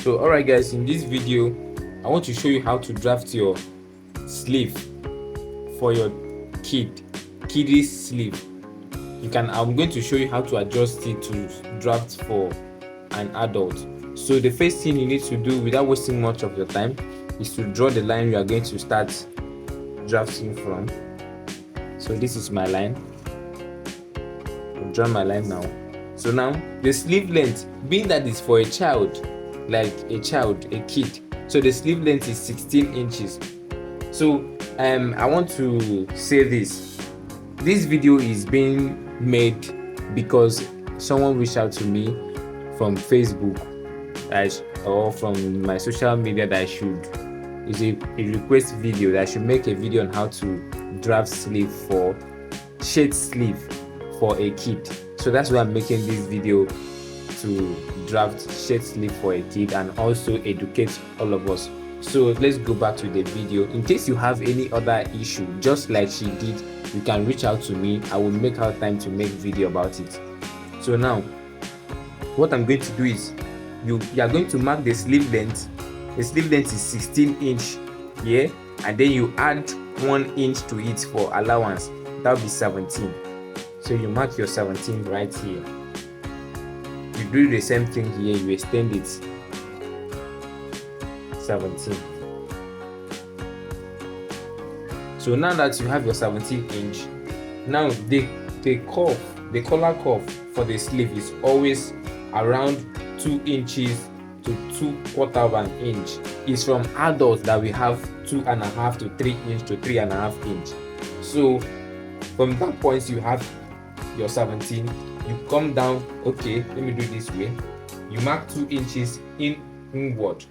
So alright guys, in this video I want to show you how to draft your sleeve for your kiddie's sleeve. I'm going to show you how to adjust it to draft for an adult. So the first thing you need to do without wasting much of your time is to draw the line you are going to start drafting from. So this is my line. I'll draw my line now. So now the sleeve length, being that is for a child, like a kid, so the sleeve length is 16 inches. So I want to say this video is being made because someone reached out to me from Facebook or from my social media that it's a request video that I should make a video on how to draft sleeve for shirt sleeve for a kid. So that's why I'm making this video, to draft shirt sleeve for a kid and also educate all of us. So let's go back to the video. In case you have any other issue just like she did, you can reach out to me. I will make out time to make video about it. So now what I'm going to do is you are going to mark the sleeve length. The sleeve length is 16 inch here, and then you add 1 inch to it for allowance. That will be 17. So you mark your 17 right here. You do the same thing here, you extend it 17. So now that you have your 17 inch, now the collar curve for the sleeve is always around 2 inches to 2/4 of an inch. It's from adults that we have 2.5 to 3 inch to 3.5 inch. So from that point you have your 17. You come down, okay, let me do it this way. You mark 2 inches inward,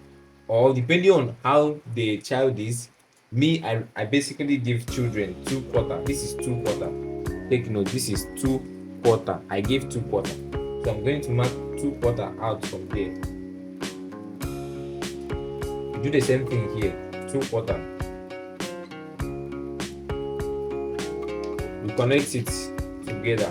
or depending on how the child is. Me, I basically give children 2/4. This is 2/4. Take note, this is 2/4. I give 2/4. So I'm going to mark 2/4 out from there. Do the same thing here, 2/4. You connect it together.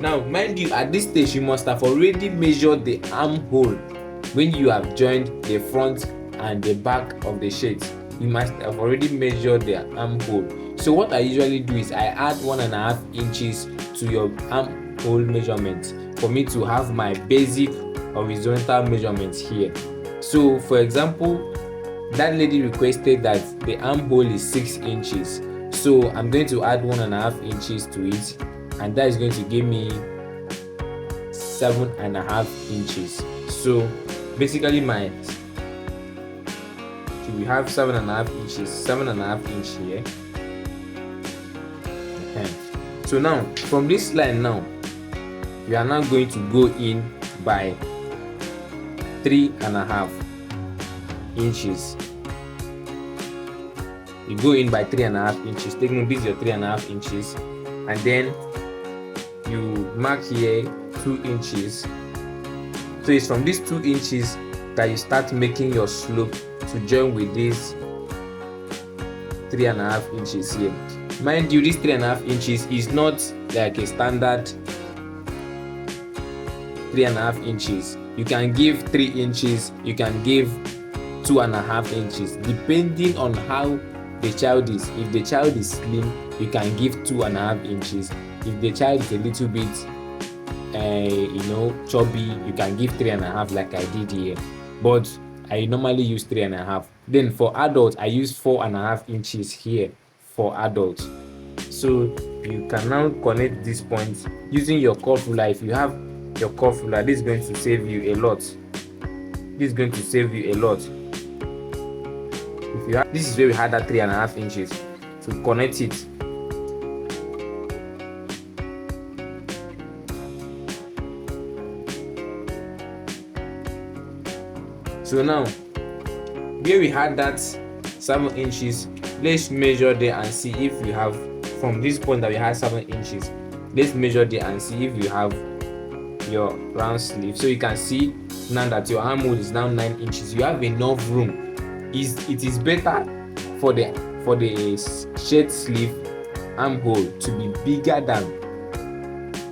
Now, mind you, at this stage you must have already measured the armhole when you have joined the front and the back of the shirt. You must have already measured the armhole. So what I usually do is I add 1.5 inches to your armhole measurement for me to have my basic horizontal measurements here. So for example, that lady requested that the armhole is 6 inches. So I'm going to add 1.5 inches to it, and that is going to give me 7.5 inches. So basically we have 7.5 inches, 7.5 inch here. Okay. So now from this line now, we are now going to go in by 3.5 inches. You go in by 3.5 inches. Take note, this is your 3.5 inches, and then you mark here 2 inches. So it's from these 2 inches that you start making your slope to join with this 3.5 inches here. Mind you, this 3.5 inches is not like a standard 3.5 inches. You can give 3 inches, you can give 2.5 inches, depending on how the child is. If the child is slim, you can give 2.5 inches. If the child is a little bit chubby, you can give 3.5 like I did here, but I normally use 3.5. Then for adults, I use 4.5 inches here for adults. So you can now connect these points using your curve ruler. If you have your curve ruler, this is going to save you a lot. This is going to save you a lot. If you have, this is where we had that 3.5 inches to connect it. So now, where we had that 7 inches, let's measure there and see if we have, from this point that we had 7 inches, let's measure there and see if you have your round sleeve. So you can see now that your armhole is now 9 inches. You have enough room. It is better for the shirt sleeve armhole to be bigger than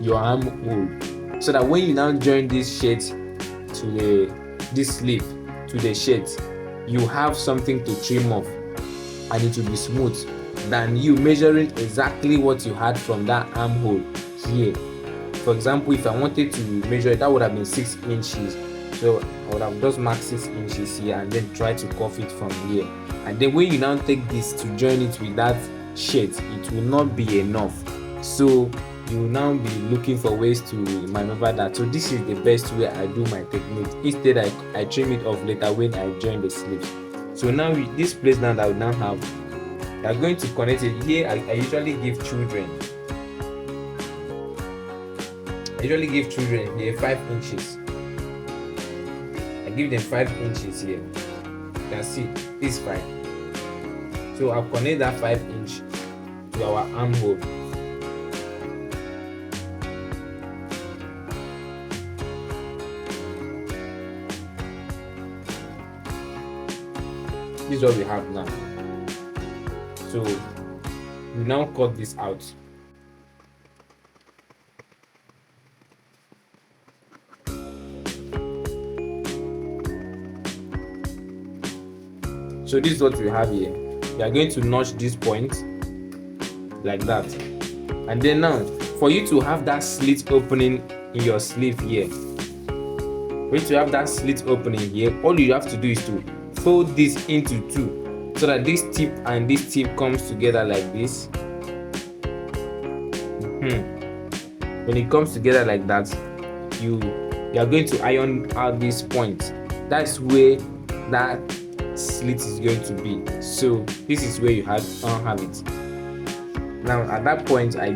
your armhole, so that when you now join this shirt to this sleeve to the shirt, you have something to trim off, and it will be smooth than you measuring exactly what you had from that armhole here. For example, if I wanted to measure it, that would have been 6 inches. So I would have just marked 6 inches here and then try to cuff it from here. And then when you now take this to join it with that shirt, it will not be enough. So you will now be looking for ways to maneuver that. So this is the best way I do my technique. Instead, I trim it off later when I join the sleeves. So now this place now that we now have, we are going to connect it here. I usually give children here 5 inches. I give them 5 inches here. You can see this 5. So I'll connect that 5 inch to our armhole. This is what we have now. So we now cut this out. So this is what we have here. We are going to notch this point like that, and then now for you to have that slit opening in your sleeve here, all you have to do is to fold this into 2, so that this tip and this tip comes together like this. When it comes together like that, you are going to iron out this point. That's where that slit is going to be. So this is where you have it. Now at that point I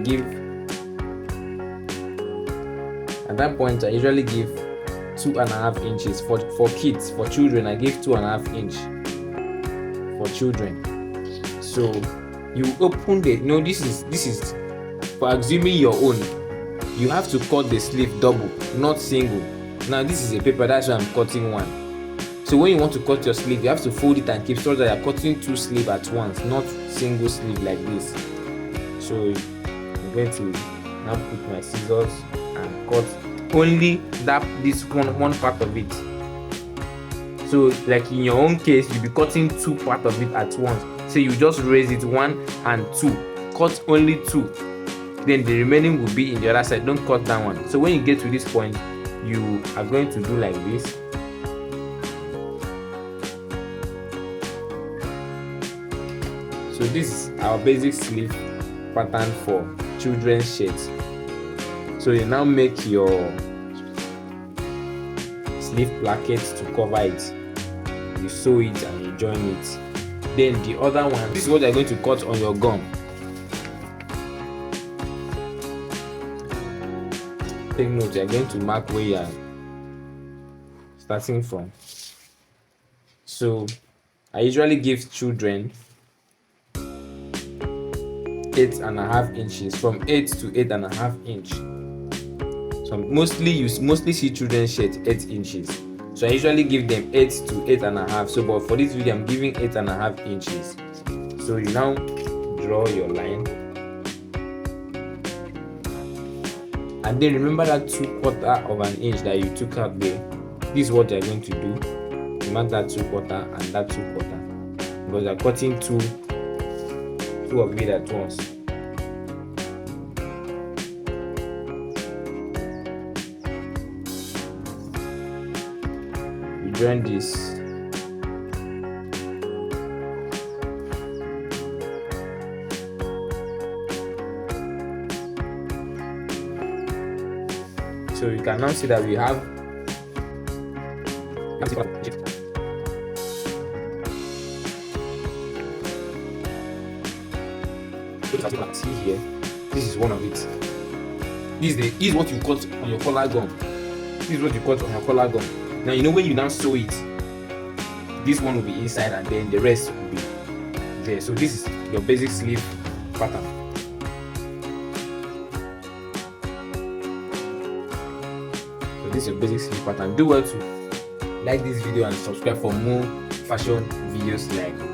usually give 2.5 inches for kids. For children I give 2.5 inch for children. So you open this is for assuming your own. You have to cut the sleeve double, not single. Now this is a paper, that's why I'm cutting one. So when you want to cut your sleeve, you have to fold it and keep so that you're cutting 2 sleeves at once, not single sleeve like this. So I'm going to now put my scissors and cut only this one part of it. So like in your own case, you'll be cutting 2 parts of it at once. So you just raise it 1 and 2, cut only 2. Then the remaining will be in the other side. Don't cut that one. So when you get to this point, you are going to do like this. So this is our basic sleeve pattern for children's shirts. So you now make your sleeve plackets to cover it. You sew it and you join it. Then the other one, this is what you're going to cut on your gum. Take note, you're going to mark where you are starting from. So I usually give children 8.5 inches, from 8 to 8.5 inch. So you mostly see children's shirts 8 inches. So I usually give them 8 to 8.5. So but for this video I'm giving 8.5 inches. So you now draw your line, and then remember that 2/4 of an inch that you took out there. This is what you're going to do. You mark that 2/4 and that 2/4, because you're cutting two of it at once. You join this. So you can now see that we have see here, this is one of it. This is what you cut on your collar gum. Now you know when you now sew it, this one will be inside and then the rest will be there. So this is your basic sleeve pattern. So this is your basic sleeve pattern. Do well to like this video and subscribe for more fashion videos like